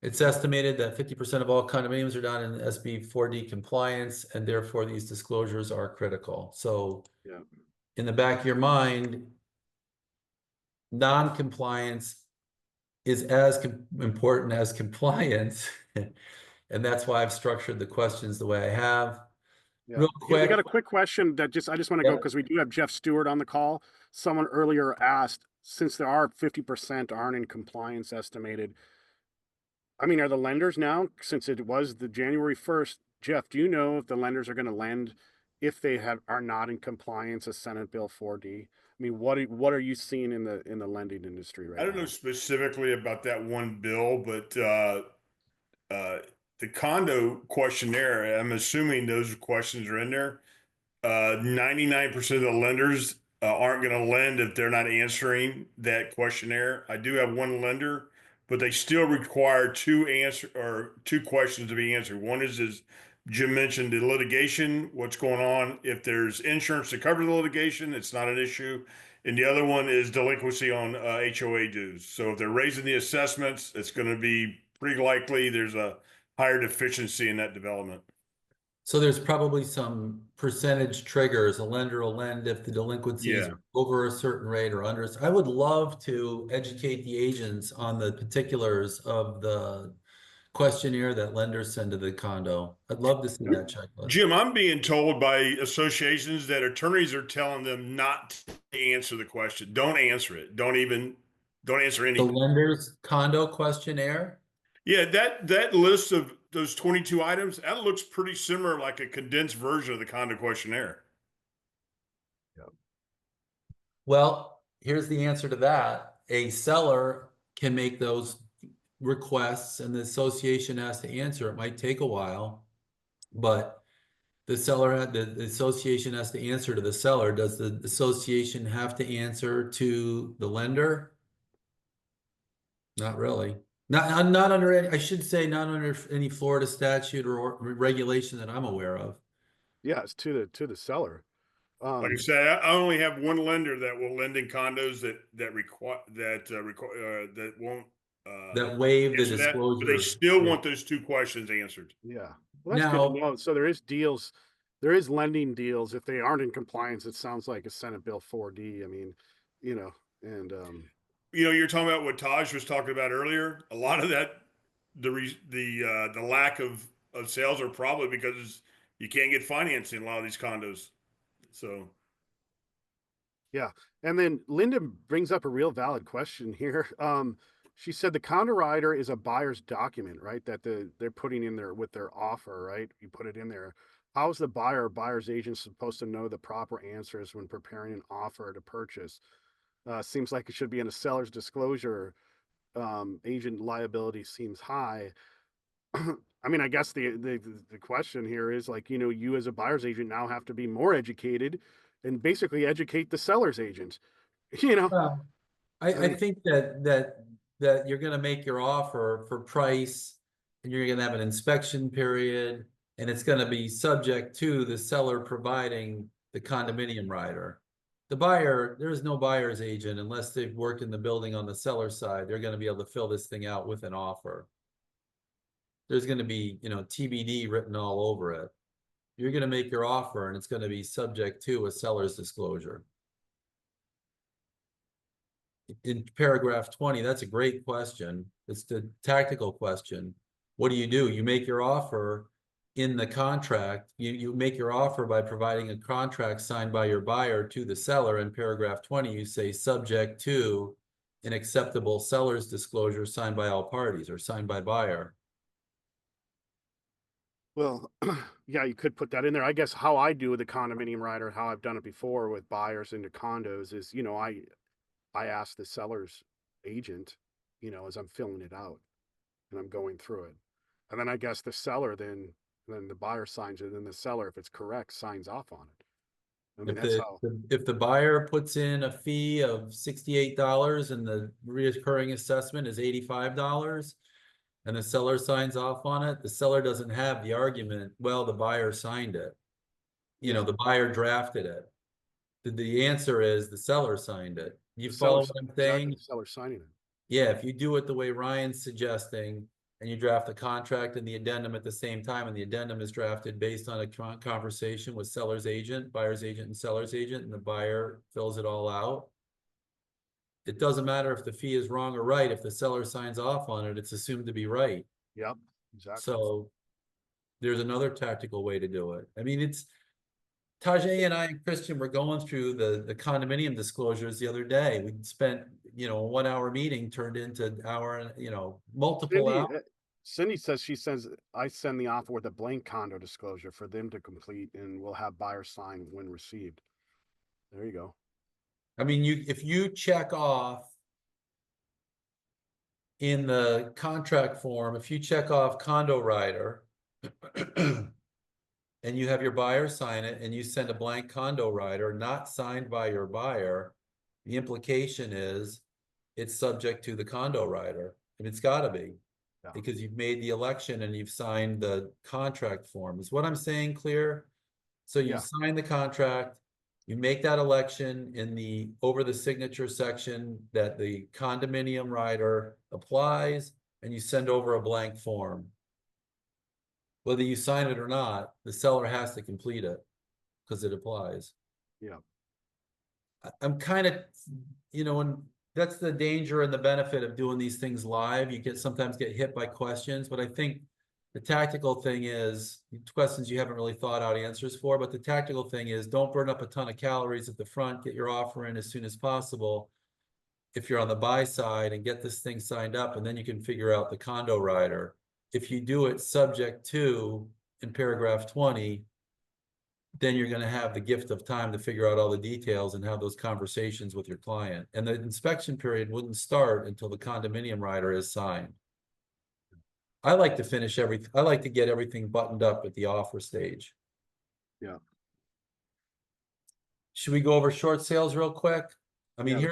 It's estimated that 50% of all condominiums are done in SB 4D compliance, and therefore these disclosures are critical. So Yeah. in the back of your mind, non-compliance is as important as compliance. And that's why I've structured the questions the way I have. Yeah. Real Yeah, we quick. got a quick question that I just want to go Yeah. because we do have Jeff Stewart on the call. Someone earlier asked, since there are 50% aren't in compliance estimated, I mean, are the lenders now, since it was the January 1st, Jeff, do you know if the lenders are going to lend if they are not in compliance with Senate Bill 4D? I mean, what are you seeing in the lending industry right I don't now? know specifically about that one bill, but the condo questionnaire, I'm assuming those questions are in there. 99% of the lenders aren't going to lend if they're not answering that questionnaire. I do have one lender, but they still require two questions to be answered. One is, as Jim mentioned, the litigation, what's going on. If there's insurance to cover the litigation, it's not an issue. And the other one is delinquency on HOA dues. So if they're raising the assessments, it's going to be pretty likely there's a higher deficiency in that development. So there's probably some percentage triggers. A lender will lend if the delinquencies Yeah. are over a certain rate or under. I would love to educate the agents on the particulars of the questionnaire that lenders send to the condo. I'd love to see that checklist. Jim, I'm being told by associations that attorneys are telling them not to answer the question. Don't answer it. Don't answer The anything. lender's condo questionnaire. Yeah, that list of those 22 items, that looks pretty similar, like a condensed version of the condo questionnaire. Well, here's the answer to that. A seller can make those requests and the association has to answer. It might take a while, but the association has to answer to the seller. Does the association have to answer to the lender? Not really. Not under any, I should say not under any Florida statute or regulation that I'm aware of. Yeah, it's to the seller. Like I said, I only have one lender that will lend in condos that won't That waive the answer that, but they disclosure. still Yeah. want those two questions answered. Yeah. Well, that's good to Now, know. So there is deals, there is lending deals. If they aren't in compliance, it sounds like a Senate Bill 4D. I mean, and You're talking about what Taj was talking about earlier. A lot of that, the lack of sales are probably because you can't get financing in a lot of these condos. So yeah. And then Linda brings up a real valid question here. She said the Condo Rider is a buyer's document, right? That they're putting in there with their offer, right? You put it in there. How is the buyer or buyer's agent supposed to know the proper answers when preparing an offer to purchase? Seems like it should be in a seller's disclosure. Agent liability seems high. I mean, I guess the question here is like, you as a buyer's agent now have to be more educated and basically educate the seller's agent. You know, well, I I mean, think that you're going to make your offer for price, and you're going to have an inspection period, and it's going to be subject to the seller providing the condominium rider. The buyer, there is no buyer's agent unless they've worked in the building on the seller side. They're going to be able to fill this thing out with an offer. There's going to be, TBD written all over it. You're going to make your offer, and it's going to be subject to a seller's disclosure. In paragraph 20, that's a great question. It's the tactical question. What do? You make your offer in the contract. You make your offer by providing a contract signed by your buyer to the seller. In paragraph 20, you say subject to an acceptable seller's disclosure signed by all parties or signed by buyer. well, yeah, you could put that in there. I guess how I do with the condominium rider, how I've done it before with buyers into condos is, I ask the seller's agent, as I'm filling it out and I'm going through it. And then I guess the seller then the buyer signs it, and then the seller, if it's correct, signs off on it. I mean, that's how. If the buyer puts in a fee of $68 and the reoccurring assessment is $85 and the seller signs off on it, the seller doesn't have the argument, well, the buyer signed it. Yeah. The buyer drafted it. The answer is the seller signed it. You The follow seller, what I'm exactly, saying? the seller signing it. Yeah, if you do it the way Ryan's suggesting, and you draft the contract and the addendum at the same time, and the addendum is drafted based on a conversation with seller's agent, buyer's agent, and seller's agent, and the buyer fills it all out. It doesn't matter if the fee is wrong or right. If the seller signs off on it, it's assumed to be right. Yep, exactly. So there's another tactical way to do it. I mean, it's Tajay and I and Christian were going through the condominium disclosures the other day. We spent, a 1 hour meeting turned into an hour and, multiple hours. Cindy says I send the offer with a blank condo disclosure for them to complete, and we'll have buyer sign when received. There you go. I mean, if you check off in the contract form, if you check off Condo Rider and you have your buyer sign it and you send a blank Condo Rider not signed by your buyer, the implication is it's subject to the Condo Rider, and it's got to be. Yeah. Because you've made the election and you've signed the contract form. Is what I'm saying clear? So you sign the contract, you make that election in the over the signature section that the condominium rider applies, and you send over a blank form. Whether you sign it or not, the seller has to complete it because it applies. Yeah. I'm kind of, and that's the danger and the benefit of doing these things live. You sometimes get hit by questions, but I think the tactical thing is questions you haven't really thought out answers for, but the tactical thing is don't burn up a ton of calories at the front, get your offer in as soon as possible if you're on the buy side, and get this thing signed up, and then you can figure out the Condo Rider. If you do it subject to in paragraph 20, then you're going to have the gift of time to figure out all the details and have those conversations with your client. And the inspection period wouldn't start until the condominium rider is signed. I like to finish I like to get everything buttoned up at the offer stage. Yeah. Should we go over short sales real quick? I mean, Yeah,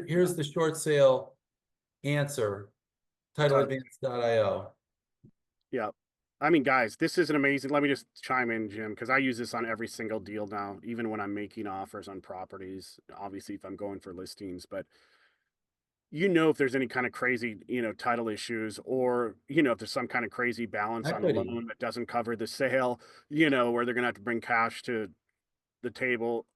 here's the short sale answer, titleadvance.io. Yeah. I mean, guys, this is an amazing. Let me just chime in, Jim, because I use this on every single deal now, even when I'm making offers on properties, obviously if I'm going for listings, but if there's any kind of crazy, title issues, or, if there's some kind of crazy balance on a Equity. loan that doesn't cover the sale, where they're going to have to bring cash to the table,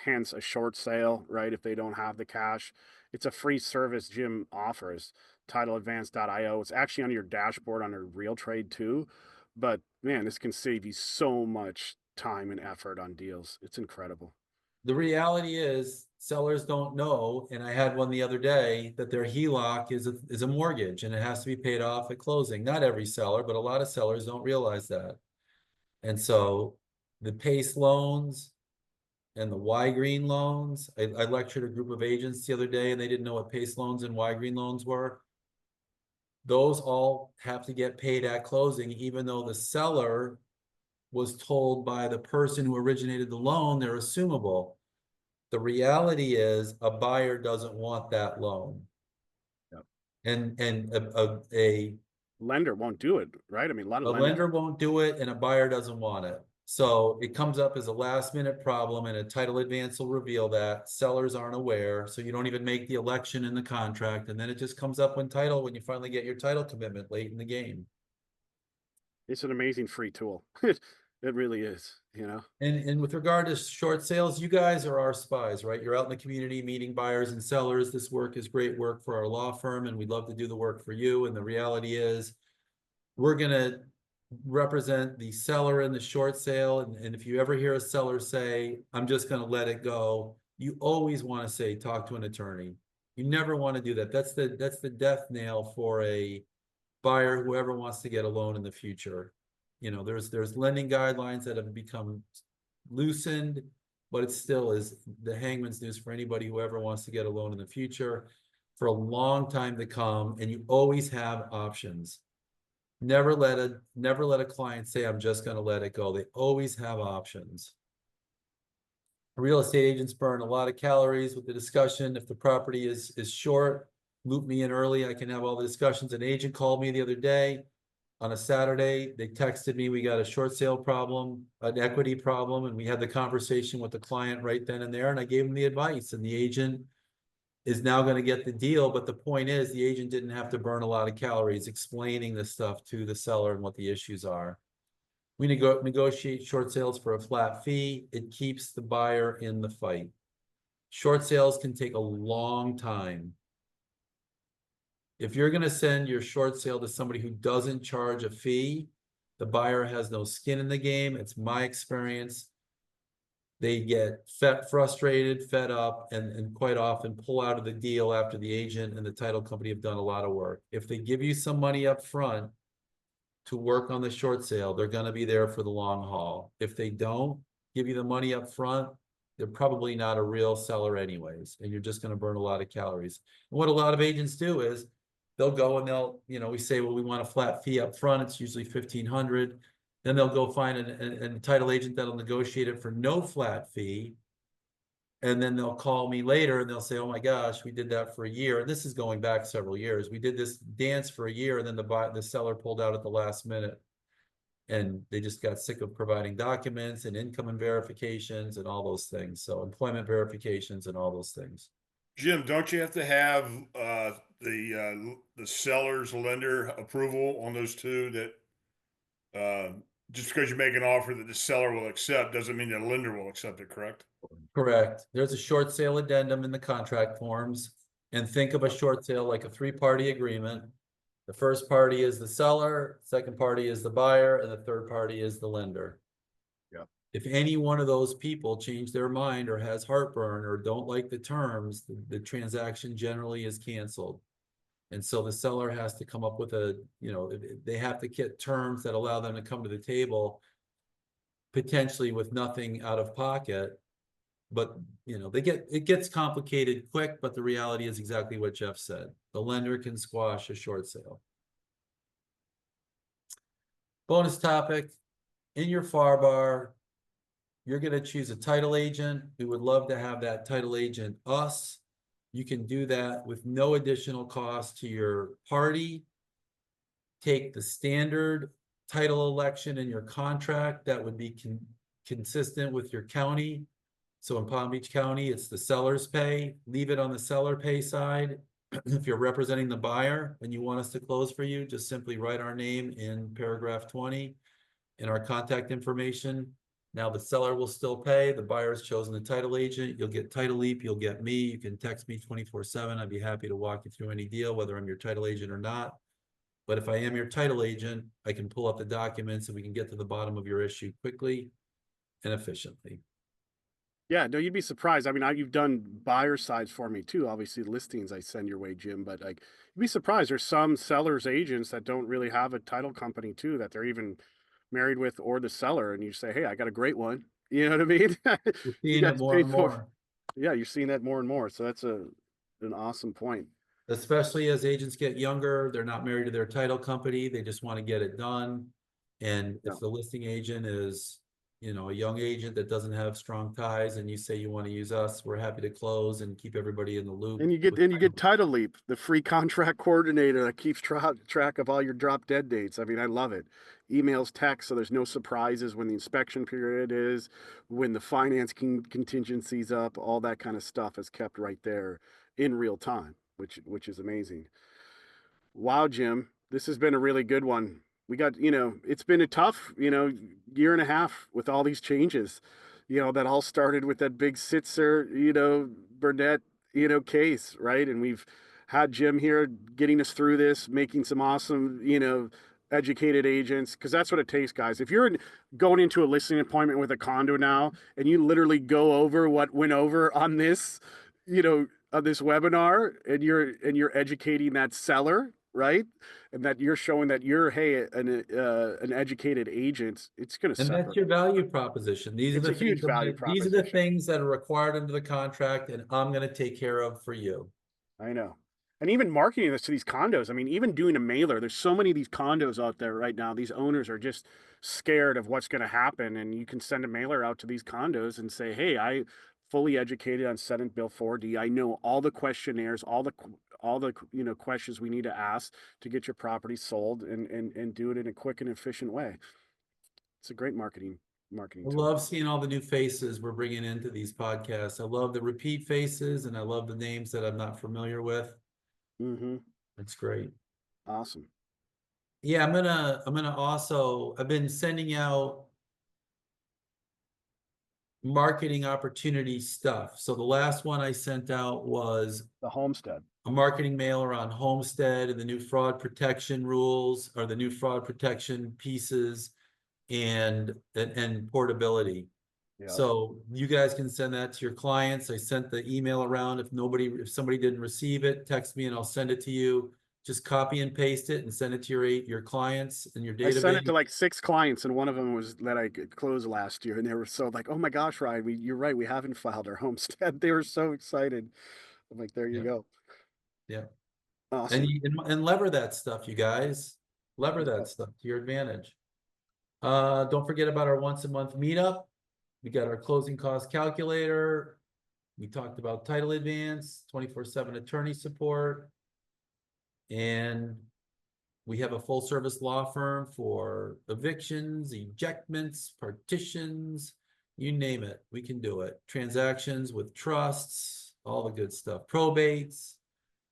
hence a short sale, right? If they don't have the cash, it's a free service Jim offers, titleadvance.io. It's actually on your dashboard under RealTrade too. But man, this can save you so much time and effort on deals. It's incredible. The reality is sellers don't know, and I had one the other day, that their HELOC is a mortgage and it has to be paid off at closing. Not every seller, but a lot of sellers don't realize that. And so the PACE loans and the Y Green loans, I lectured a group of agents the other day and they didn't know what PACE loans and Y Green loans were. Those all have to get paid at closing, even though the seller was told by the person who originated the loan they're assumable. The reality is a buyer doesn't want that loan. Yep. And a lender won't do it, right? I mean, a lot of lender won't do it and a buyer doesn't want it. So it comes up as a last minute problem, and a title advance will reveal that. Sellers aren't aware, so you don't even make the election in the contract, and then it just comes up when you finally get your title commitment late in the game. It's an amazing free tool. It really is, And with regard to short sales, you guys are our spies, right? You're out in the community meeting buyers and sellers. This work is great work for our law firm, and we'd love to do the work for you. And the reality is we're going to represent the seller in the short sale. And if you ever hear a seller say, I'm just going to let it go, you always want to say, talk to an attorney. You never want to do that. That's the death nail for a buyer, whoever wants to get a loan in the future. There's lending guidelines that have become loosened, but it still is the hangman's noose for anybody who ever wants to get a loan in the future for a long time to come. And you always have options. Never let a client say, I'm just going to let it go. They always have options. Real estate agents burn a lot of calories with the discussion. If the property is short, loop me in early. I can have all the discussions. An agent called me the other day on a Saturday. They texted me, we got a short sale problem, an equity problem, and we had the conversation with the client right then and there, and I gave him the advice. And the agent is now going to get the deal. But the point is, the agent didn't have to burn a lot of calories explaining this stuff to the seller and what the issues are. We negotiate short sales for a flat fee. It keeps the buyer in the fight. Short sales can take a long time. If you're going to send your short sale to somebody who doesn't charge a fee, the buyer has no skin in the game. It's my experience. They get frustrated, fed up, and quite often pull out of the deal after the agent and the title company have done a lot of work. If they give you some money up front to work on the short sale, they're going to be there for the long haul. If they don't give you the money up front, they're probably not a real seller anyways, and you're just going to burn a lot of calories. And what a lot of agents do is they'll go and they'll, we say, well, we want a flat fee up front. It's usually $1,500. Then they'll go find a title agent that'll negotiate it for no flat fee. And then they'll call me later and they'll say, oh my gosh, we did that for a year. And this is going back several years. We did this dance for a year, and then the seller pulled out at the last minute. And they just got sick of providing documents and income and verifications and all those things. So employment verifications and all those things. Jim, don't you have to have the seller's lender approval on those two? That just because you make an offer that the seller will accept doesn't mean the lender will accept it, correct? Correct. There's a short sale addendum in the contract forms, and think of a short sale like a 3-party agreement. The first party is the seller, second party is the buyer, and the third party is the lender. Yeah. If any one of those people change their mind or has heartburn or don't like the terms, the transaction generally is canceled. And so the seller has to come up with they have to get terms that allow them to come to the table, potentially with nothing out of pocket. But it gets complicated quick, but the reality is exactly what Jeff said. The lender can squash a short sale. Bonus topic, in your FAR bar, you're going to choose a title agent. We would love to have that title agent us. You can do that with no additional cost to your party. Take the standard title election in your contract that would be consistent with your county. So in Palm Beach County, it's the seller's pay. Leave it on the seller pay side. If you're representing the buyer and you want us to close for you, just simply write our name in paragraph 20 and our contact information. Now the seller will still pay. The buyer has chosen the title agent. You'll get Title Leap. You'll get me. You can text me 24/7. I'd be happy to walk you through any deal, whether I'm your title agent or not. But if I am your title agent, I can pull up the documents and we can get to the bottom of your issue quickly and efficiently. Yeah, no, you'd be surprised. I mean, you've done buyer sides for me too. Obviously, listings I send your way, Jim. But like, you'd be surprised. There's some sellers agents that don't really have a title company too, that they're even married with, or the seller, and you say, "Hey, I got a great one." You know what I mean? We're You seeing it guys more pay and for. more, Yeah, you're seeing that more and more. So that's an awesome point. especially as agents get younger. They're not married to their title company. They just want to get it done. And Yeah. if the listing agent is, a young agent that doesn't have strong ties, and you say you want to use us, we're happy to close and keep everybody in the loop. And you get Title Leap, the free contract coordinator that keeps track of all your drop dead dates. I mean, I love it. Emails, text, so there's no surprises when the inspection period is, when the finance contingency's up, all that kind of stuff is kept right there in real time, which is amazing. Wow, Jim, this has been a really good one. We got, it's been a tough, year and a half with all these changes, that all started with that big Sitzer, Burnett, case, right? And we've had Jim here getting us through this, making some awesome, educated agents, because that's what it takes, guys. If you're going into a listing appointment with a condo now and you literally go over what went over on this, on this webinar, and you're educating that seller, right? And that you're showing that you're, hey, an educated agent, it's going to And separate. that's your value proposition. These are It's the a huge value these are the proposition. things that are required under the contract, and I'm going to take care of for you. I know. And even marketing this to these condos, I mean, even doing a mailer, there's so many of these condos out there right now. These owners are just scared of what's going to happen. And you can send a mailer out to these condos and say, hey, I fully educated on Senate Bill 4D. I know all the questionnaires, all the questions we need to ask to get your property sold, and do it in a quick and efficient way. It's a great marketing marketing I tool. love seeing all the new faces we're bringing into these podcasts. I love the repeat faces and I love the names that I'm not familiar with. Mm-hmm. It's great. Awesome. Yeah, I'm gonna also, I've been sending out marketing opportunity stuff. So the last one I sent out was The homestead. a marketing mailer on Homestead and the new fraud protection rules, or the new fraud protection pieces, and portability. Yeah. So you guys can send that to your clients. I sent the email around. If somebody didn't receive it, text me and I'll send it to you. Just copy and paste it and send it to your clients and your I sent it to database. like 6 clients, and one of them was that I closed last year, and they were so like, "Oh my gosh, Ryan, you're right. We haven't filed our homestead." They were so excited. I'm like, "There you Yeah. go." Yeah. Awesome. And lever that stuff, you guys. Lever Yeah. that stuff to your advantage. Don't forget about our once a month meetup. We got our closing cost calculator. We talked about title advance, 24/7 attorney support. And we have a full service law firm for evictions, ejectments, partitions, you name it, we can do it. Transactions with trusts, all the good stuff. Probates,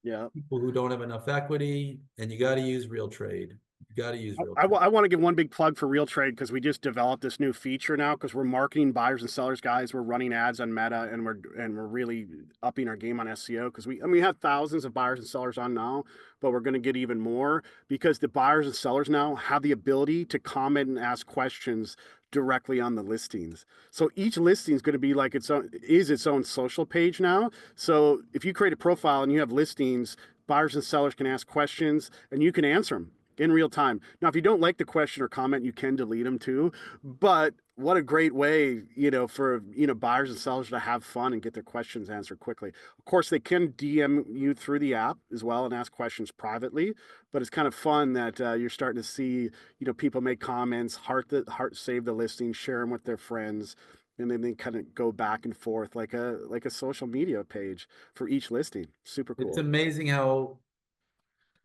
Yeah. people who don't have enough equity, and you got to use RealTrade. You got to use RealTrade. I want to give one big plug for RealTrade because we just developed this new feature now because we're marketing buyers and sellers, guys. We're running ads on Meta, and we're really upping our game on SEO because we have thousands of buyers and sellers on now, but we're going to get even more because the buyers and sellers now have the ability to comment and ask questions directly on the listings. So each listing is going to be like its own social page now. So if you create a profile and you have listings, buyers and sellers can ask questions and you can answer them in real time. Now, if you don't like the question or comment, you can delete them too. But what a great way, for buyers and sellers to have fun and get their questions answered quickly. Of course, they can DM you through the app as well and ask questions privately. But it's kind of fun that you're starting to see, people make comments, heart save the listing, share them with their friends, and then they kind of go back and forth like a social media page for each listing. Super It's cool. amazing how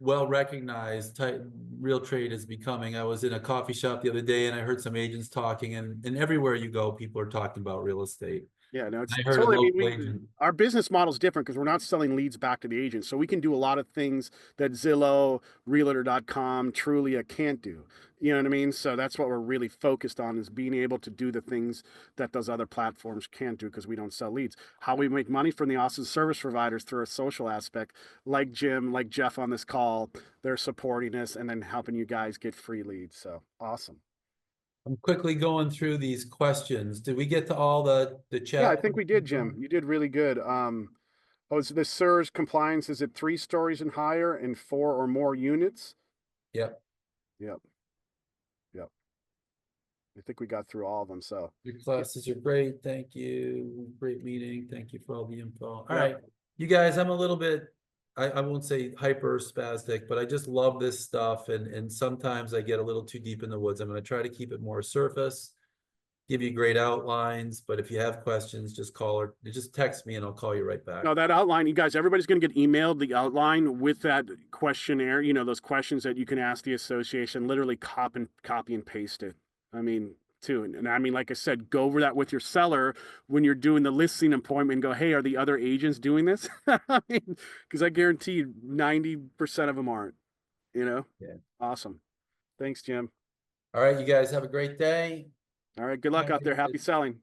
well recognized RealTrade is becoming. I was in a coffee shop the other day and I heard some agents talking, and everywhere you go, people are talking about real estate. Yeah, no, it's I heard a totally. I mean, local agent. our business model is different because we're not selling leads back to the agent, so we can do a lot of things that Zillow, Realtor.com, Trulia can't do. You know what I mean? So that's what we're really focused on, is being able to do the things that those other platforms can't do because we don't sell leads. How we make money from the awesome service providers through a social aspect, like Jim, like Jeff on this call, they're supporting us and then helping you guys get free leads. So awesome. I'm quickly going through these questions. Did we get to all the chat? Yeah, I think we did, Jim. You did really good. Oh, so the SIRS compliance, is it 3 stories and higher and 4 or more units? Yep. Yep. Yep. I think we got through all of them. So Your classes are great. Thank you. Great meeting. Thank you for all the info. All Yeah. right, you guys, I'm a little bit, I won't say hyper spastic, but I just love this stuff. And sometimes I get a little too deep in the woods. I'm going to try to keep it more surface, give you great outlines. But if you have questions, just call or just text me and I'll call you right back. no, that outline, you guys, everybody's going to get emailed the outline with that questionnaire, those questions that you can ask the association, literally copy and paste it. I mean, too. And I mean, like I said, go over that with your seller when you're doing the listing appointment and go, hey, are the other agents doing this? I mean, because I guarantee you 90% of them aren't, Yeah. Awesome. Thanks, Jim. All right, you guys have a great day. All right. Good luck out there. Happy selling.